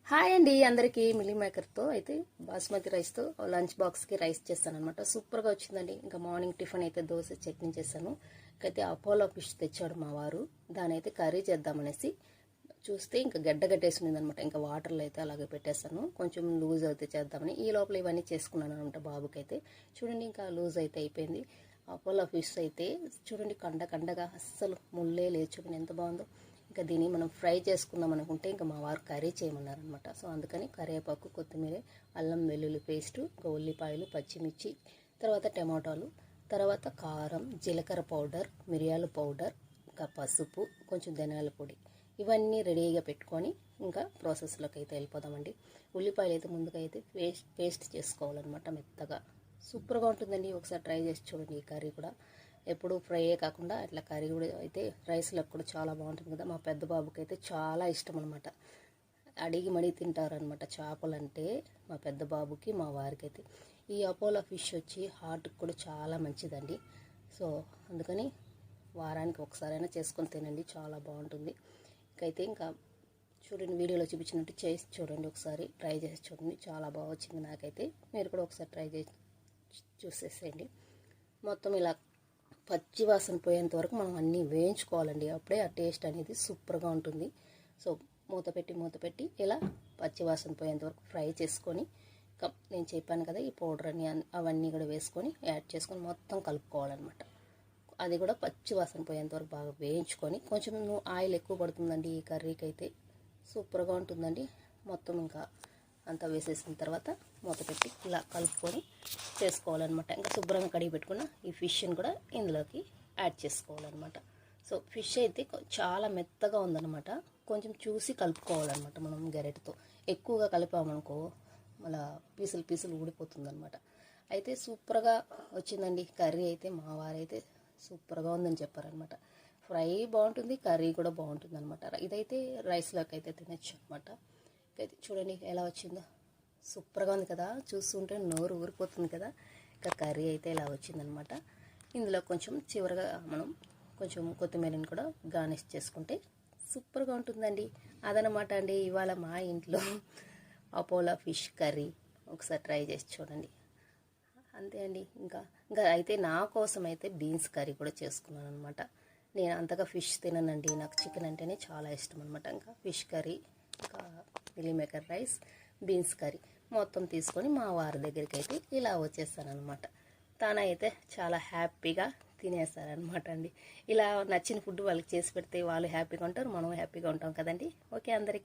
Hi అండి అందరికీ milli మేకర్తో అయితే బాస్మతి రైస్తో లంచ్ బాక్స్కి రైస్ చేస్తాను అనమాట. సూపర్గా వచ్చిందండి. ఇంకా మార్నింగ్ టిఫిన్ అయితే దోశ చట్నీ చేశాను. అయితే అపోలో ఫిష్ తెచ్చాడు మా వారు. దాని అయితే కర్రీ చేద్దామనేసి చూస్తే ఇంకా గడ్డగట్టేసి ఉందనమాట. ఇంకా వాటర్లో అయితే అలాగే పెట్టేస్తాను, కొంచెం లూజ్ అయితే చేద్దామని. ఈ లోపల ఇవన్నీ చేసుకున్నాను అనమాట. బాబుకి అయితే చూడండి ఇంకా లూజ్ అయితే అయిపోయింది. అపోలో ఫిష్ అయితే చూడండి కండగా అస్సలు ముళ్ళే లేదు. చూడండి ఎంత బాగుందో. ఇంకా దీన్ని మనం ఫ్రై చేసుకుందాం అనుకుంటే ఇంకా మా వారు కర్రీ చేయమన్నారనమాట. సో అందుకని కరివేపాకు, కొత్తిమీర, అల్లం వెల్లుల్లి పేస్టు, ఇంకా ఉల్లిపాయలు, పచ్చిమిర్చి, తర్వాత టమాటాలు, తర్వాత కారం, జీలకర్ర పౌడర్, మిరియాల పౌడర్, ఇంకా పసుపు, కొంచెం ధనియాల పొడి, ఇవన్నీ రెడీగా పెట్టుకొని ఇంకా ప్రాసెస్లోకి అయితే వెళ్ళిపోదామండి. ఉల్లిపాయలు అయితే ముందుగా అయితే పేస్ట్ చేసుకోవాలన్నమాట మెత్తగా. సూపర్గా ఉంటుందండి. ఒకసారి ట్రై చేసి చూడండి. ఈ కర్రీ కూడా ఎప్పుడు ఫ్రైయే కాకుండా అట్లా కర్రీ కూడా అయితే రైస్లకు కూడా చాలా బాగుంటుంది కదా. మా పెద్ద బాబుకి అయితే చాలా ఇష్టం అనమాట. అడిగి మడి తింటారనమాట చేపలు అంటే మా పెద్ద బాబుకి, మా వారికి అయితే. ఈ అపోలో ఫిష్ వచ్చి హార్ట్కి కూడా చాలా మంచిదండి. సో అందుకని వారానికి ఒకసారైనా చేసుకొని తినండి, చాలా బాగుంటుంది. ఇంకైతే ఇంకా చూడండి, వీడియోలో చూపించినట్టు చేసి చూడండి, ఒకసారి ట్రై చేసి చూడండి. చాలా బాగా వచ్చింది నాకైతే. మీరు కూడా ఒకసారి ట్రై చేసి చూసేసేయండి. మొత్తం ఇలా పచ్చి వాసన పోయేంత వరకు మనం అన్నీ వేయించుకోవాలండి. అప్పుడే ఆ టేస్ట్ అనేది సూపర్గా ఉంటుంది. సో మూత పెట్టి ఇలా పచ్చి వాసన పోయేంత వరకు ఫ్రై చేసుకొని, నేను చెప్పాను కదా ఈ పౌడర్ అని అవన్నీ కూడా వేసుకొని యాడ్ చేసుకొని మొత్తం కలుపుకోవాలన్నమాట. అది కూడా పచ్చి వాసన పోయేంత వరకు బాగా వేయించుకొని, కొంచెం ఆయిల్ ఎక్కువ పడుతుందండి ఈ కర్రీకి అయితే. సూపర్గా ఉంటుందండి. మొత్తం ఇంకా అంతా వేసేసిన తర్వాత మూత పెట్టి ఇలా కలుపుకొని చేసుకోవాలన్నమాట. ఇంకా శుభ్రంగా కడిగి పెట్టుకున్న ఈ ఫిష్ని కూడా ఇందులోకి యాడ్ చేసుకోవాలన్నమాట. సో ఫిష్ అయితే చాలా మెత్తగా ఉందన్నమాట. కొంచెం చూసి కలుపుకోవాలన్నమాట మనం గరిటెతో. ఎక్కువగా కలిపామనుకో మళ్ళీ పీసులు ఊడిపోతుందన్నమాట. అయితే సూపర్గా వచ్చిందండి కర్రీ అయితే. మా వారైతే సూపర్గా ఉందని చెప్పారనమాట. ఫ్రై బాగుంటుంది, కర్రీ కూడా బాగుంటుంది అనమాట. ఇదైతే రైస్లోకి అయితే తినచ్చు అనమాట. అయితే చూడండి ఎలా వచ్చిందో. సూపర్గా ఉంది కదా, చూస్తుంటే నోరు ఊరిపోతుంది కదా. ఇంకా కర్రీ అయితే ఇలా వచ్చిందనమాట. ఇందులో కొంచెం చివరిగా మనం కొంచెం కొత్తిమీరని కూడా గార్నిష్ చేసుకుంటే సూపర్గా ఉంటుందండి. అదనమాట అండి ఇవాళ మా ఇంట్లో అపోలో ఫిష్ కర్రీ. ఒకసారి ట్రై చేసి చూడండి. అంతే అండి. ఇంకా అయితే నా కోసం అయితే బీన్స్ కర్రీ కూడా చేసుకున్నాను అనమాట. నేను అంతగా ఫిష్ తిననండి, నాకు చికెన్ అంటేనే చాలా ఇష్టం అనమాట. ఇంకా ఫిష్ కర్రీ, ఇంకా meal maker rice, beans curry మొత్తం తీసుకొని మా వారి దగ్గరికి అయితే ఇలా వచ్చేస్తానమాట. తానైతే చాలా హ్యాపీగా తినేస్తారనమాట అండి. ఇలా నచ్చిన ఫుడ్ వాళ్ళకి చేసి పెడితే వాళ్ళు హ్యాపీగా ఉంటారు, మనం హ్యాపీగా ఉంటాం కదండి. ఓకే అందరికీ.